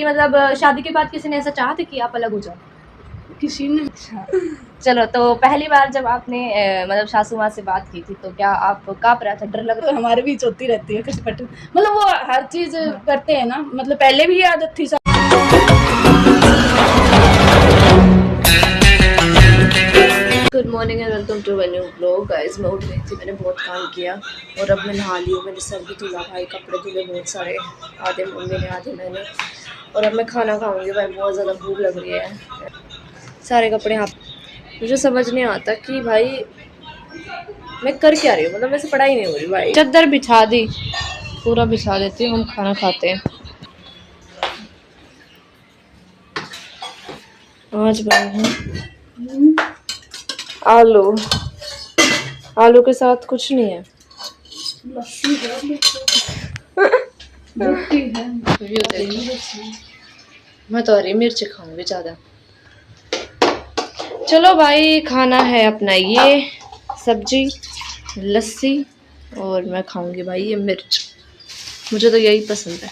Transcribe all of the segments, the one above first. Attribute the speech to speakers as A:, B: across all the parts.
A: मतलब शादी के बाद किसी ने ऐसा चाहा था कि आप अलग हो जाओ?
B: किसी ने
A: चलो, तो पहली बार जब आपने मतलब सासू माँ से बात की थी तो क्या आप काँप रहा था, डर लग रहा?
B: हमारे बीच होती रहती है खटपट, मतलब वो हर चीज करते हैं ना, मतलब पहले भी आदत थी।
A: Good morning and welcome to new blog. Guys, मैं उठ गई थी, मैंने बहुत काम किया और अब मैं नहा ली हूँ। मैंने सर भी धुला, भाई कपड़े धुले बहुत सारे, आधे मम्मी ने आधे मैंने। और अब मैं खाना खाऊंगी भाई, बहुत ज़्यादा भूख लग रही है। सारे कपड़े यहाँ, मुझे समझ नहीं आता कि भाई मैं कर क्या रही हूँ, मतलब मेरे से पढ़ाई नहीं हो रही भाई। चद्दर बिछा दी, पूरा बिछा देती हूँ, हम खाना खाते हैं। आज बने हैं आलू, आलू के साथ कुछ नहीं है,
B: लस्सी है।
A: मैं तो हरी मिर्च खाऊंगी ज़्यादा। चलो भाई, खाना है अपना ये सब्जी, लस्सी और मैं खाऊंगी भाई ये मिर्च, मुझे तो यही पसंद है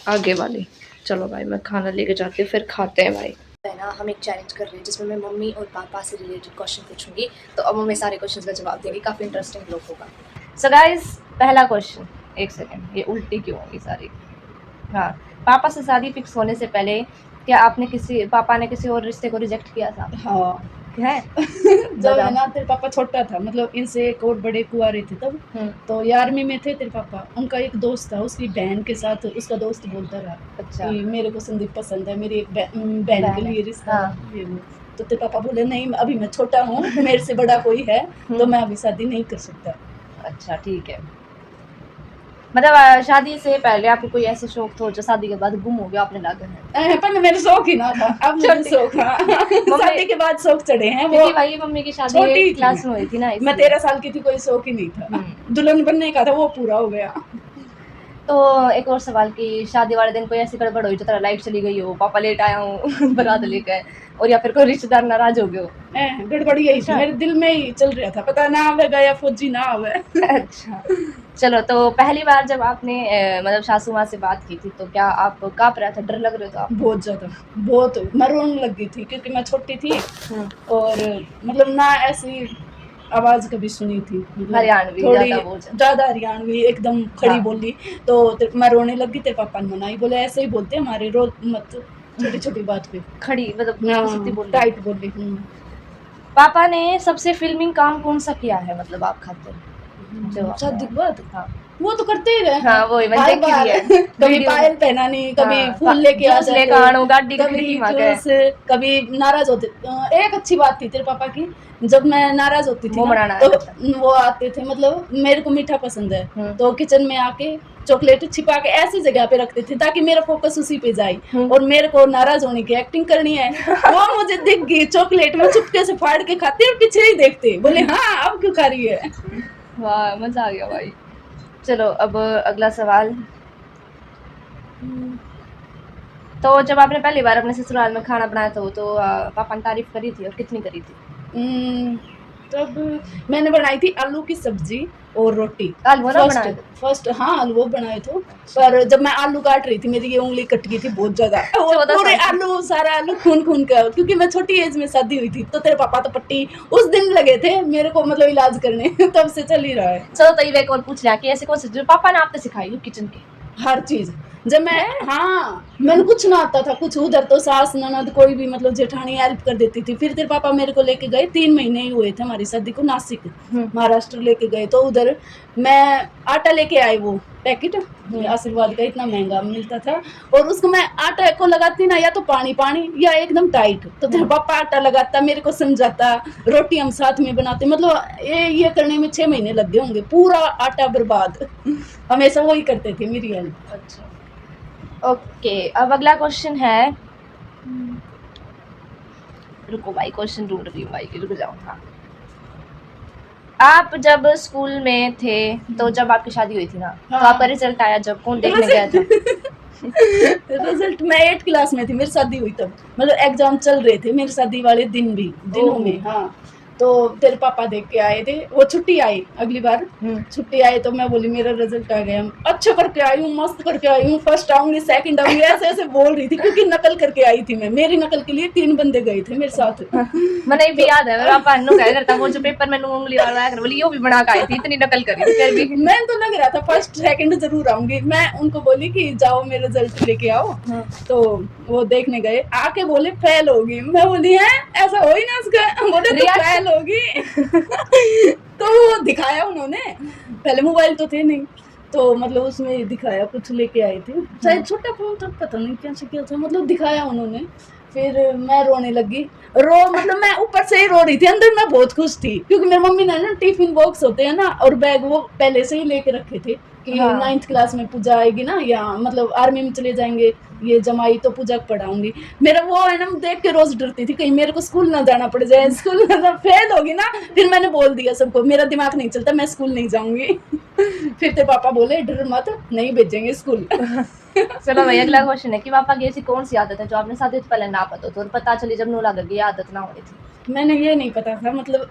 A: आगे वाली। चलो भाई, मैं खाना लेके जाती हूँ, फिर खाते हैं भाई। है ना, हम एक चैलेंज कर रहे हैं जिसमें मैं मम्मी और पापा से रिलेटेड क्वेश्चन पूछूंगी, तो अब मम्मी सारे क्वेश्चंस का जवाब देंगी, काफ़ी इंटरेस्टिंग ब्लॉग होगा। सो गाइस, पहला क्वेश्चन, एक सेकेंड, ये उल्टी क्यों होगी सारी। हाँ, पापा से शादी फिक्स होने से पहले क्या आपने पापा ने किसी और रिश्ते को रिजेक्ट किया था?
B: हाँ
A: है
B: जब है ना तेरे पापा छोटा था, मतलब इनसे एक और बड़े कुंवारे थे तब, तो 11वीं में थे तेरे पापा। उनका एक दोस्त था, उसकी बहन के साथ उसका दोस्त बोलता रहा
A: अच्छा।
B: कि मेरे को संदीप पसंद है, मेरी एक बहन के लिए रिश्ता
A: हाँ।
B: ये वो। तो तेरे पापा बोले नहीं, अभी मैं छोटा हूँ, मेरे से बड़ा कोई है तो मैं अभी शादी नहीं कर सकता।
A: अच्छा ठीक है, मतलब शादी से पहले आपको कोई ऐसे शौक था जो शादी के बाद गुम हो गया, आपने लागे हैं?
B: पहले मेरे शौक ही ना था, अब मुझे शौक है। शादी के बाद शौक चढ़े हैं वो,
A: भाई मम्मी की शादी
B: छोटी
A: क्लास में हुई थी ना,
B: मैं 13 साल की थी, कोई शौक ही नहीं था। दुल्हन बनने का था, वो पूरा हो गया।
A: तो एक और सवाल की, शादी वाले दिन कोई ऐसी गड़बड़ हुई जो तेरा लाइट चली गई हो, पापा लेट आया हूँ बारात लेकर, और या फिर कोई रिश्तेदार नाराज हो गए हो?
B: गड़बड़ यही थी, मेरे दिल में ही चल रहा था, पता ना आवे गया फौजी ना आवे।
A: अच्छा, चलो, तो पहली बार जब आपने मतलब सासू माँ से बात की थी तो क्या आप काँप रहा था, डर लग रहे था?
B: बहुत ज्यादा, बहुत, मैं रोने लग गई थी क्योंकि मैं छोटी थी और मतलब ना ऐसी आवाज कभी सुनी थी,
A: हरियाणवी
B: थोड़ी
A: ज्यादा
B: ज्यादा हरियाणवी एकदम खड़ी बोली। तो मैं रोने लगी, तेरे पापा ने मनाई, बोले ऐसे ही बोलते हमारे, रोज मत छोटी छोटी बात पे
A: खड़ी, मतलब
B: टाइट बोली।
A: पापा ने सबसे फिल्मिंग काम कौन सा किया है, मतलब आप खाते जो
B: शादी के बाद
A: हाँ
B: वो तो करते ही रहे।
A: हाँ, वो
B: हर बार कभी पायल पहनानी, कभी फूल लेके आ जाते, कभी जूस, कभी नाराज होते। एक अच्छी बात थी तेरे पापा की, जब मैं नाराज होती थी ना, तो वो आते थे, मतलब मेरे को मीठा पसंद है तो किचन में आके चॉकलेट छिपा के ऐसी जगह पे रखते थे ताकि मेरा फोकस उसी पे जाए, और मेरे को नाराज होने की एक्टिंग करनी है। वो मुझे दिख गई चॉकलेट, मैं चुपके से फाड़ के खाती और पीछे ही देखते, बोले हाँ अब क्यों खा रही है।
A: वाह, मजा आ गया भाई। चलो, अब अगला सवाल, तो जब आपने पहली बार अपने ससुराल में खाना बनाया था तो पापा ने तारीफ करी थी, और कितनी करी थी?
B: तब मैंने बनाई थी आलू की सब्जी और रोटी। फर्स्ट हाँ, आलू बनाए थे। पर जब मैं आलू काट रही थी, मेरी ये उंगली कट गई थी बहुत ज्यादा, पूरे आलू, सारा आलू खून खून का, क्योंकि मैं छोटी एज में शादी हुई थी। तो तेरे पापा तो पट्टी उस दिन लगे थे मेरे को, मतलब इलाज करने। तब से चल ही रहा है।
A: चलो, तो ये और पूछ लिया कि ऐसे कौन से जो पापा ने आपने सिखाई किचन की
B: हर चीज, जब मैं मैंने कुछ ना आता था, कुछ उधर तो सास ननद कोई भी, मतलब जेठानी हेल्प कर देती थी। फिर तेरे पापा मेरे को लेके गए, 3 महीने ही हुए थे हमारी शादी को, नासिक महाराष्ट्र लेके गए। तो उधर मैं आटा लेके आई, वो पैकेट आशीर्वाद का इतना महंगा मिलता था, और उसको मैं आटा को लगाती ना, या तो पानी पानी या एकदम टाइट। तो तेरे पापा आटा लगाता, मेरे को समझाता, रोटी हम साथ में बनाते, मतलब ये करने में 6 महीने लग गए होंगे, पूरा आटा बर्बाद। हमेशा वही करते थे मेरी हेल्प।
A: अच्छा, ओके, अब अगला क्वेश्चन है, रुको भाई, क्वेश्चन ढूंढ रही हूँ भाई, रुक जाओ। हाँ, आप जब स्कूल में थे तो जब आपकी शादी हुई थी ना, तो आपका रिजल्ट आया जब, कौन देखने गया था?
B: रिजल्ट मैं 8th क्लास में थी, मेरी शादी हुई तब, मतलब एग्जाम चल रहे थे मेरी शादी वाले दिनों में। हाँ, तो तेरे पापा देख के आए थे, वो छुट्टी आई अगली बार, छुट्टी आई तो मैं बोली मेरा रिजल्ट आ गया, अच्छा करके आई हूँ, मस्त करके आई हूँ, फर्स्ट आऊंगी सेकंड आऊंगी, ऐसे ऐसे बोल रही थी क्योंकि नकल करके आई थी मैं। मेरी नकल के लिए 3 बंदे गए थे मेरे साथ।
A: मैंने भी याद है मेरा पापा नु क्या करता, वो जो पेपर में उंगली वाला कर बोली, यो भी बना के आई थी, इतनी नकल करी थी फिर भी।
B: मैं तो लग रहा था फर्स्ट सेकंड जरूर आऊंगी। मैं उनको बोली कि जाओ मेरा रिजल्ट लेके आओ, तो वो देखने गए, आके बोले फेल होगी। मैं बोली है ऐसा हो ही ना उसका, बोले तो फेल होगी। तो वो दिखाया उन्होंने, पहले मोबाइल तो थे नहीं, तो मतलब उसमें दिखाया, कुछ लेके आए थे, शायद छोटा फोन था, पता नहीं क्या से क्या था, मतलब दिखाया उन्होंने। फिर मैं रोने लगी, मतलब मैं ऊपर से ही रो रही थी, अंदर मैं बहुत खुश थी क्योंकि मेरी मम्मी ने ना टिफिन बॉक्स होते हैं ना और बैग वो पहले से ही लेके रखे थे कि 9th क्लास में पूजा आएगी ना, या मतलब आर्मी में चले जाएंगे ये जमाई तो पूजा पढ़ाऊंगी। मेरा वो है ना, देख के रोज डरती थी कहीं मेरे को स्कूल ना जाना पड़ जाए, स्कूल ना फेल होगी ना। फिर मैंने बोल दिया सबको, मेरा दिमाग नहीं चलता, मैं स्कूल नहीं जाऊंगी। फिर तेरे पापा बोले डर मत, नहीं भेजेंगे स्कूल।
A: चलो भाई अगला क्वेश्चन है कि पापा की ऐसी कौन सी आदत है जो आपने शादी से पहले ना पता हो, तो पता चली जब नू लगा ये आदत ना होनी थी?
B: मैंने ये नहीं पता था, मतलब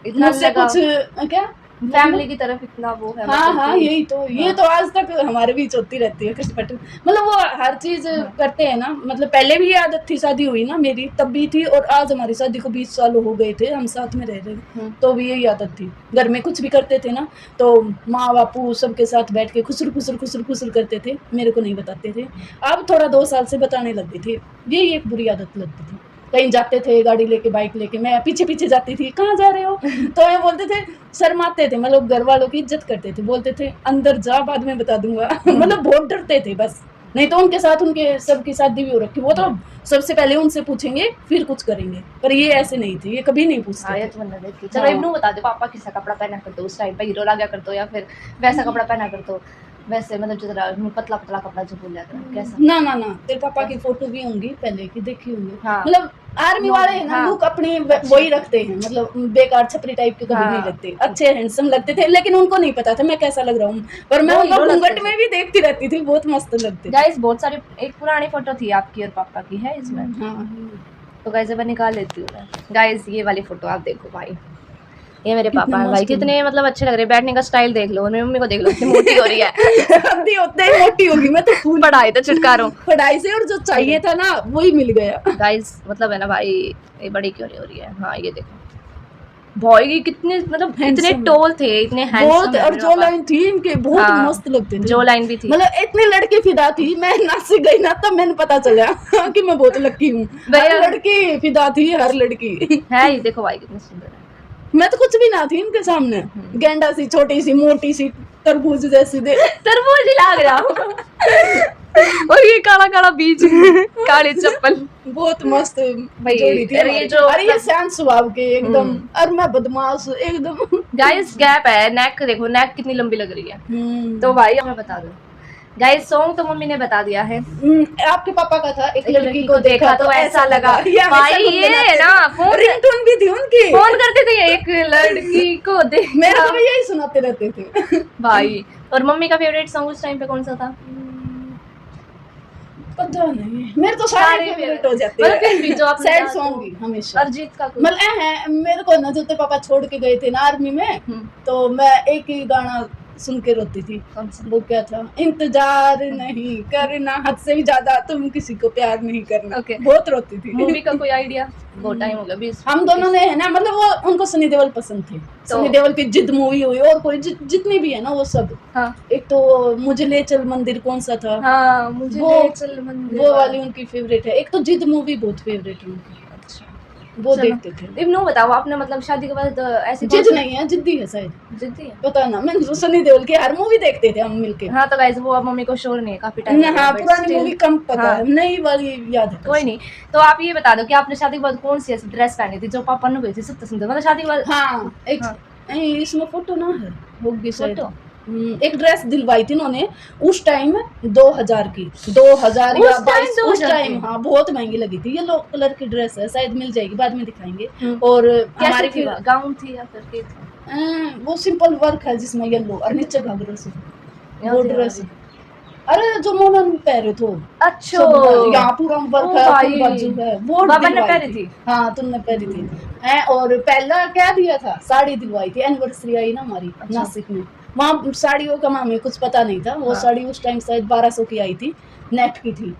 A: इतना
B: मुझसे कुछ क्या
A: फैमिली की तरफ इतना वो है,
B: हाँ हाँ यही तो, ये तो आज तक हमारे बीच होती रहती है खटपट, मतलब वो हर चीज करते हैं ना। मतलब पहले भी ये आदत थी, शादी हुई ना मेरी तब भी थी, और आज हमारी शादी को 20 साल हो गए थे, हम साथ में रह रहे तो भी यही आदत थी। घर में कुछ भी करते थे ना तो माँ बापू सबके साथ बैठ के खुसर खुसर खुसर खुसर करते थे, मेरे को नहीं बताते थे। अब थोड़ा 2 साल से बताने लग गए थे, यही एक बुरी आदत लगती थी। कहीं जाते थे गाड़ी लेके, बाइक लेके, मैं पीछे पीछे जाती थी, कहाँ जा रहे हो? तो ये बोलते थे, शर्माते थे, मतलब घर वालों की इज्जत करते थे, बोलते थे अंदर जा बाद में बता दूंगा। मतलब बहुत डरते थे बस, नहीं तो उनके साथ उनके सबकी शादी भी हो रखी, वो तो सबसे पहले उनसे पूछेंगे फिर कुछ करेंगे, पर ये ऐसे नहीं थे, ये कभी नहीं पूछते थे।
A: चलो इब्नू बता दो पापा किसा कपड़ा पहना करते हो उस टाइम पे, हीरो लगा करते हो या फिर वैसा कपड़ा पहना करते हो, वैसे मतलब जो पतला पतला कपड़ा जो बोल जाता है कैसा?
B: ना ना ना, तेरे पापा की फोटो भी होंगी पहले की, देखी होंगी।
A: हाँ।
B: मतलब आर्मी वाले है ना, लुक अपनी वही रखते हैं, मतलब बेकार छपरी टाइप के कभी नहीं लगते, अच्छे हैंडसम लगते थे, लेकिन उनको नहीं पता था मैं कैसा लग रहा हूँ, पर मैं उनको घूंघट में भी देखती रहती थी, बहुत मस्त लगते।
A: गाइस बहुत सारी एक पुरानी फोटो थी आपकी और पापा की है इसमें, तो गाइस मैं निकाल लेती हूँ। गाइस ये वाली फोटो आप देखो भाई, ये मेरे पापा हैं भाई, कितने मतलब अच्छे लग रहे हैं, बैठने का स्टाइल देख लो, मेरी मम्मी को देख लो कितनी मोटी हो रही है।
B: अभी होते ही मोटी होगी, मैं तो फूल
A: पढ़ाई तो छुटकारो,
B: पढ़ाई से, और जो चाहिए था ना वही मिल गया।
A: गाइस मतलब है ना भाई, ये बड़ी क्यों नहीं हो रही है। हाँ ये देखो भाई कितने मतलब इतने टोल थे, इतने
B: बहुत, और जो लाइन थी इनके बहुत मस्त लगते थे,
A: जो लाइन भी थी,
B: मतलब इतनी लड़की फिदा थी। मैं नासिक गई ना तब मैंने पता चला कि मैं बहुत लकी हूँ, हर लड़की फिदा थी, हर लड़की
A: है। ये देखो भाई कितनी सुंदर है,
B: मैं तो कुछ भी ना थी इनके सामने, गेंडा सी, छोटी सी, मोटी सी, तरबूज जैसी,
A: तरबूज लाग रहा। और ये काला काला बीज, काली चप्पल,
B: बहुत मस्त जोड़ी थी।
A: ये जो
B: अरे ये शांत स्वभाव के एकदम, और मैं बदमाश एकदम।
A: गाइस गैप है, नेक देखो, नेक कितनी लंबी लग रही है। तो भाई हमें बता दो गाइस, सॉन्ग तो मम्मी ने बता दिया है,
B: आपके पापा का था एक लड़की को देखा तो ऐसा लगा।
A: भाई ये है ना, फोन
B: रिंगटोन भी थी उनकी,
A: फोन करते थे एक लड़की को देखा,
B: मेरे को भी यही सुनाते रहते थे
A: भाई। और मम्मी का फेवरेट सॉन्ग उस टाइम पे कौन सा था?
B: पता नहीं, मेरे तो सारे फेवरेट हो जाते हैं,
A: फिर भी जो आप
B: सैड सॉन्ग ही हमेशा।
A: अरिजीत का
B: मतलब है मेरे को ना, जो तेरे पापा छोड़ के गए थे ना आर्मी में, तो मैं एक ही गाना सुन के रोती थी। वो क्या था? इंतजार नहीं करना, हद से भी ज्यादा तुम किसी को प्यार नहीं करना। बहुत रोती थी।
A: मूवी का कोई आइडिया? बहुत टाइम हो गया, 20
B: हम दोनों ने है ना, मतलब वो उनको सनी देओल पसंद थे, सनी देओल की जिद मूवी हुई, और कोई जितनी भी है ना वो सब। हाँ। एक तो मुझे ले चल मंदिर कौन सा था?
A: हाँ, मुझे ले चल मंदिर,
B: वो वाली उनकी फेवरेट है। एक तो जिद मूवी बहुत फेवरेट है उनकी, वो देखते थे।
A: इब्नू बताओ, आपने मतलब शादी के बाद ऐसी
B: जिद नहीं है, जिद्दी है शायद,
A: जिद्दी है
B: पता ना। मैं सनी देओल की हर मूवी देखते थे हम मिलके।
A: हाँ तो गाइस वो अब मम्मी को शोर नहीं है, काफी टाइम।
B: हाँ पुरानी मूवी कम पता है, नई वाली याद है।
A: कोई नहीं, तो आप ये बता दो कि आपने शादी के बाद कौन सी ऐसी ड्रेस पहनी थी जो पापा ने गई थी सबसे सुंदर, मतलब शादी के बाद?
B: हाँ एक इसमें फोटो ना है, होगी फोटो। एक ड्रेस दिलवाई थी उन्होंने उस टाइम 2000 की, 2000 या 22 उस टाइम। हाँ बहुत महंगी लगी थी। येलो कलर की ड्रेस है, शायद मिल जाएगी, बाद में दिखाएंगे। और हमारी
A: फिर गाउन थी या फिर क्या था?
B: वो सिंपल वर्क है जिसमें येलो और नीचे घाघरा से, वो ड्रेस। अरे जो मोना ने पहरे तो
A: अच्छा
B: यहाँ पूरा वर्क
A: ओ
B: है,
A: भाई।
B: फुल बाजू है, वो
A: बाबा ने
B: दिलवाई
A: पहरी थी।
B: हाँ तुमने पहरी थी है। और पहला क्या दिया था, साड़ी दिलवाई थी, एनिवर्सरी आई ना हमारी
A: अच्छा।
B: नासिक में, वहाँ साड़ियों का हमें कुछ पता नहीं था। वो
A: हाँ।
B: साड़ी उस टाइम शायद 1200 की आई थी, नेट की थी,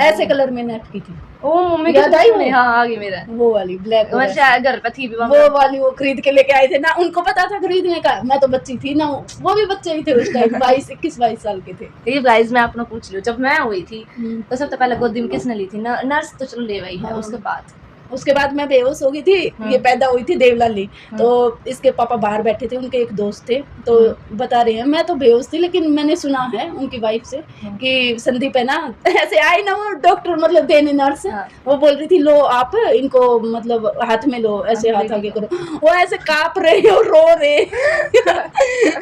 B: ऐसे कलर में नेट की थी,
A: ओ मम्मी
B: याद आई
A: की,
B: वो?
A: हाँ आ गई मेरा।
B: वो वाली ब्लैक,
A: मैं शायद घर पे थी भी
B: वो वाली वो खरीद के लेके आए थे ना, उनको पता था खरीदने का, मैं तो बच्ची थी ना, वो भी बच्चे ही थे उस टाइम, 21 साल के थे।
A: ये गाइस मैं आपने पूछ लियो, जब मैं हुई थी तो सबसे पहले गोदी में किसने ली थी? नर्स तो चलो ले आई है,
B: हाँ।
A: उसके बाद
B: उसके बाद मैं बेहोश हो गई थी, ये पैदा हुई थी देवलाली, तो इसके पापा बाहर बैठे थे, उनके एक दोस्त थे, तो बता रहे हैं मैं तो बेहोश थी, लेकिन मैंने सुना है उनकी वाइफ से कि संदीप है ना, ऐसे आई ना वो डॉक्टर मतलब देने नर्स, वो बोल रही थी लो आप इनको मतलब हाथ में लो, ऐसे हाथ आगे करो, वो ऐसे कांप रहे और रो रहे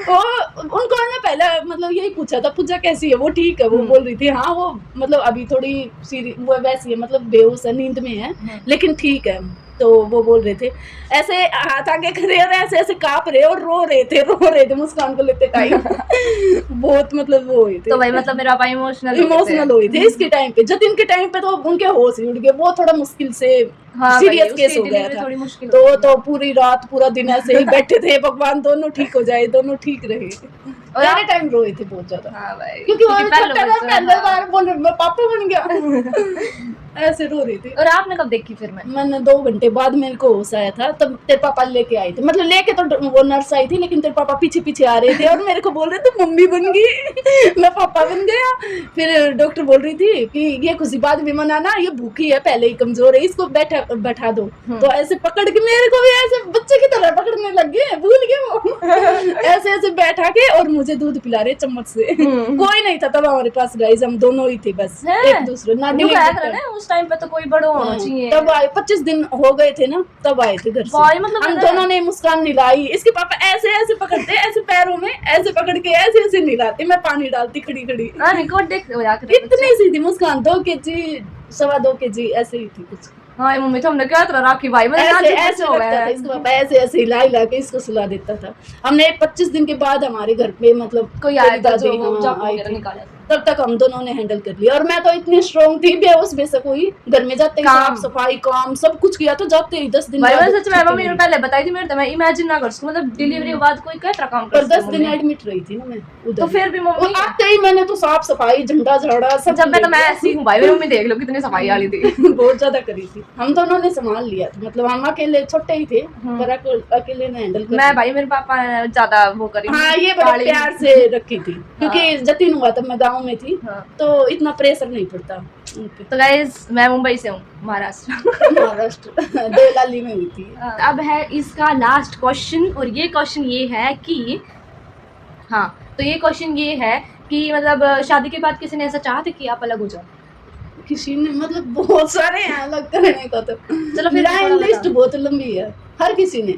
B: वो उनको ना पहले मतलब यही पूछा था पूजा कैसी है, वो ठीक है, वो बोल रही थी हाँ वो मतलब अभी थोड़ी वो वैसी है, मतलब बेहोश है, नींद में है, लेकिन ठीक है। तो वो बोल रहे थे ऐसे हाथ आगे करे और ऐसे ऐसे कांप रहे और रो रहे थे मुस्कान को लेते टाइम बहुत मतलब वो हुए थे।
A: तो भाई मतलब मेरा भाई
B: इमोशनल हुए थे इसके टाइम पे, जतिन के टाइम पे तो उनके होश ही उड़ गए, वो थोड़ा मुश्किल से
A: हाँ
B: सीरियस केस हो गया था,
A: थोड़ी मुश्किल
B: तो पूरी रात पूरा दिन ऐसे ही बैठे थे, भगवान दोनों ठीक हो जाए, दोनों ठीक रहे। और सारे टाइम रोए थे बहुत ज्यादा।
A: हाँ भाई,
B: क्योंकि वो पहले बार बोल रहे पापा बन गया ऐसे रो रही थी।
A: और आपने कब देखी फिर?
B: मैंने 2 घंटे बाद मेरे को होश आया था, तब तेरे पापा लेके आए थे, मतलब लेके तो वो नर्स आई थी, लेकिन तेरे पापा पीछे पीछे आ रहे थे और मेरे को बोल रहे थे मम्मी बन गई मैं पापा बन गया। फिर डॉक्टर बोल रही थी कि ये खुशी बाद में मनाना, ये भूखी है पहले ही कमजोर है, इसको बैठा दो। तो ऐसे पकड़ के मेरे को भी ऐसे बच्चे की तरह पकड़ने लग गए, भूल गए वो ऐसे ऐसे बैठा के और मुझे दूध पिला रहे चम्मच से कोई नहीं था तब हमारे पास गाइस, हम दोनों ही थे बस, एक दूसरे ना
A: उस टाइम पे तो कोई बड़ा होना चाहिए।
B: तब आए 25 दिन हो गए थे ना, तब आए थे घर से, मतलब हम दोनों ने मुस्कान निलाई, इसके पापा ऐसे ऐसे पकड़ते ऐसे पैरों में ऐसे पकड़ के ऐसे ऐसे निलाते, मैं पानी डालती खड़ी खड़ी, इतनी सी थी मुस्कान, 2 kg 2.25 kg ऐसे ही थी कुछ।
A: हाँ मम्मी तो हमने क्या तरह राखी भाई,
B: ऐसे ऐसे लगता था इसको पापा, ऐसे ऐसे हिला के इसको सुला देता था। हमने 25 दिन के बाद हमारे घर पे मतलब
A: कोई आया था जो आई थी,
B: तब तक हम दोनों ने हैंडल कर लिया। और मैं तो इतनी स्ट्रॉन्ग थी, बेहोश बेशक हुई, घर में जाते ही साफ सफाई काम सब कुछ किया, तो जाते ही 10 दिन
A: बाद सच में मम्मी ने पहले बताई थी, मेरे तो मैं इमेजिन ना कर सकूं, मतलब डिलीवरी के बाद कोई क्या काम कर,
B: 10 दिन एडमिट रही थी ना मैं उधर,
A: तो फिर भी मम्मी
B: आते ही मैंने तो साफ सफाई झंडा झाड़ा सब,
A: जब मैं तो मैं ऐसी हूं भाई, मेरी मम्मी देख लो कितनी सफाई वाली थी
B: बहुत ज्यादा करी थी, हम दोनों ने संभाल लिया था, मतलब हम अकेले छोटे ही थे पर अकेले ने हैंडल कर, मैं
A: भाई मेरे पापा ने ज्यादा वो करी,
B: हाँ ये बड़े प्यार से रखी थी क्योंकि जतिन हुआ तब मैं गाँव में थी, तो इतना प्रेशर नहीं पड़ता।
A: तो गाइस मैं मुंबई से हूँ, महाराष्ट्र
B: देवलाली में हुई थी।
A: अब है इसका लास्ट क्वेश्चन, और ये क्वेश्चन ये है कि हाँ, तो ये क्वेश्चन ये है कि मतलब शादी के बाद किसी ने ऐसा चाहा था कि आप अलग हो जाओ?
B: किसी ने मतलब बहुत सारे हैं अलग करने का, तो चलो फिर लाइन लिस्ट बहुत लंबी है, हर किसी ने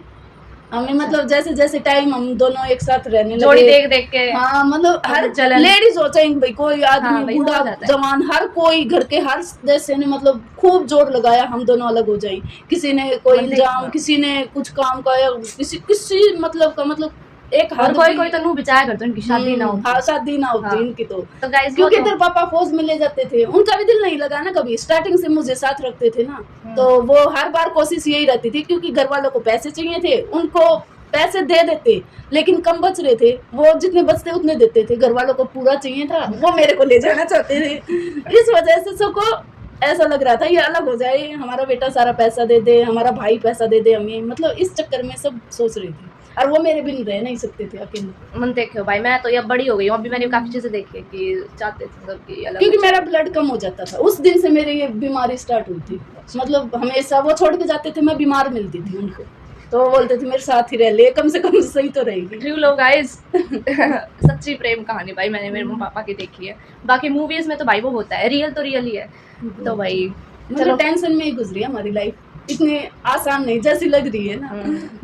B: हमें मतलब जैसे जैसे टाइम हम दोनों एक साथ रहने लगे,
A: जोड़ी देख देख के,
B: हाँ मतलब हर लेडीज हो चाहे भाई कोई आदमी बूढ़ा जवान, हर कोई घर के हर सदस्य ने मतलब खूब जोर लगाया हम दोनों अलग हो जाए। किसी ने कोई इल्जाम, किसी ने कुछ काम का, या किसी मतलब का मतलब एक हद,
A: कोई तो नू बिचाया करते उनकी शादी ना होती,
B: हाँ शादी ना होती इनकी, तो
A: गाइस
B: क्योंकि तेरे पापा फौज में ले जाते थे, उनका भी दिल नहीं लगा ना कभी, स्टार्टिंग से मुझे साथ रखते थे ना, तो वो हर बार कोशिश यही रहती थी, क्योंकि घर वालों को पैसे चाहिए थे, उनको पैसे दे देते लेकिन कम बच रहे थे, वो जितने बचते उतने देते थे, घर वालों को पूरा चाहिए था, वो मेरे को ले जाना चाहते थे, इस वजह से सबको ऐसा लग रहा था ये अलग हो जाए, हमारा बेटा सारा पैसा दे दे, हमारा भाई पैसा दे दे हमें, मतलब इस चक्कर में सब सोच रही थी, और वो मेरे बिन रह नहीं सकते थे अकेले।
A: मन देखो भाई, मैं तो ये बड़ी हो गई हूँ, अभी मैंने काफी चीजें देखी है कि चाहते थे सब कि अलग,
B: क्योंकि मेरा ब्लड कम हो जाता था, उस दिन से मेरी ये बीमारी स्टार्ट हुई थी, मतलब हमेशा वो छोड़ के जाते थे, मैं बीमार मिलती थी उनको, तो वो बोलते थे मेरे साथ ही रह ले, कम से कम सही तो रहेगी।
A: ट्रू लव गाइस सच्ची प्रेम कहानी भाई मैंने मेरे मम्मी पापा की देखी है, बाकी मूवीज में तो भाई वो होता है, रियल तो रियल ही है, तो भाई
B: चलो टेंशन में ही गुजरी हमारी लाइफ, इतनी आसान नहीं जैसी लग रही है ना,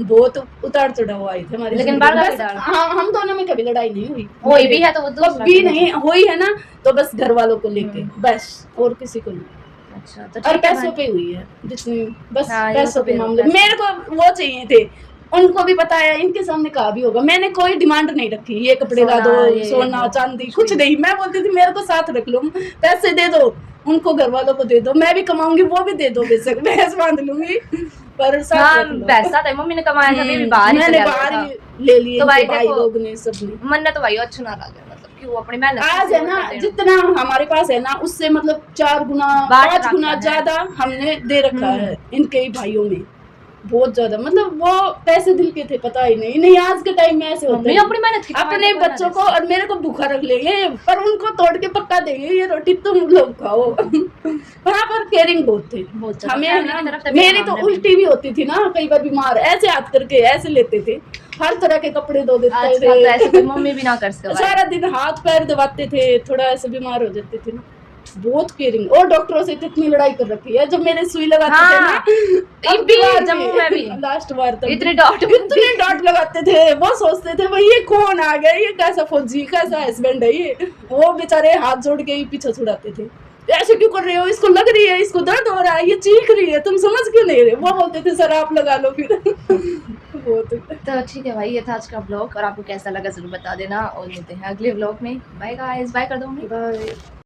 B: बहुत उतार चढ़ाव आए थे हमारे, लेकिन हाँ हम दोनों में कभी लड़ाई नहीं हुई
A: भी है, तो वो
B: भी नहीं हुई है ना, तो बस घर वालों को लेके बस, और किसी को नहीं।
A: अच्छा, तो
B: और पैसों पे हुई है जितनी, बस पैसों के मामले मेरे को वो चाहिए थे, उनको भी पता है, इनके सामने कहा भी होगा। मैंने कोई डिमांड नहीं रखी, ये कपड़े ला दो,
A: सोना, ये
B: सोना
A: वो,
B: चांदी कुछ नहीं। मैं बोलती थी मेरे को साथ रख लो, पैसे दे दो, उनको घर वालों को दे दो, मैं भी कमाऊंगी, वो भी दे दो, बेशक भैंस बांध लूंगी, पर साथ
A: हाँ
B: रख लो।
A: वैसा था, मम्मी ने कमाया था, बेबी बाहर ही
B: मैंने
A: चला
B: बाहर
A: गया
B: ही
A: था।
B: ले लिए,
A: तो भाई
B: इनके भाई
A: देखो,
B: लोग ने, सबने।
A: मन ने तो भाई अच्छा ना लगे, मतलब क्यों अपनी मेहनत
B: आज है ना, जितना हमारे पास है ना, उससे मतलब 4 गुना
A: बांट
B: 5
A: रखा
B: गुना
A: है।
B: ज्यादा हमने दे रखा
A: हम्म।
B: है इनके ही भाइयों में, बहुत ज्यादा। मतलब वो पैसे दिल के थे, पता ही नहीं। नहीं आज के टाइम में ऐसे होते
A: मम्मी
B: हैं,
A: अपनी मेहनत की कमाई
B: अपने
A: तो कोई ना
B: बच्चों
A: दे
B: को और मेरे को भूखा रख लेंगे, पर उनको तोड़ के पक्का देंगे, ये रोटी तुम लोग खाओ। वहाँ पर केयरिंग बहुत थे
A: बहुत ज्यादा।
B: हमें
A: फैमिली
B: ना।
A: की तरफ से भी
B: मेरी तो
A: हमने भी।
B: उल्टी भी होती थी ना कई बार, बीमार ऐसे हाथ करके ऐसे लेते थे, हर तरह के कपड़े धो देते
A: आजकल तो ऐसे
B: थे।
A: कोई मम्मी भी ना कर सके भाई।
B: सारा दिन हाथ पैर दबाते थे, थोड़ा ऐसे बीमार हो जाते थे ना, बहुत केयरिंग। और डॉक्टरों से कितनी लड़ाई कर रखी है, जब मेरे सुई लगाते थे ना,
A: हाँ
B: अब की बार
A: जम्मू में भी
B: लास्ट बार तब
A: इतने डांट
B: इतने डांट लगाते थे। वो सोचते थे भाई ये कौन आ गया, ये कैसा फौजी, कैसा हस्बैंड है ये। वो बेचारे हाथ जोड़ के ही पीछे छुड़ाते थे, ऐसे क्यों कर रहे हो, इसको लग रही है, इसको दर्द हो रहा है, ये चीख रही है, तुम समझ क्यों नहीं रहे। वो बोलते थे सर आप लगा लो फिर। बहुत।
A: तो ठीक है भाई, ये था आज का ब्लॉग, और आपको कैसा लगा जरूर बता देना, और मिलते हैं अगले ब्लॉग में। बाय गाइस, बाय कर दो मम्मी।
B: बाय।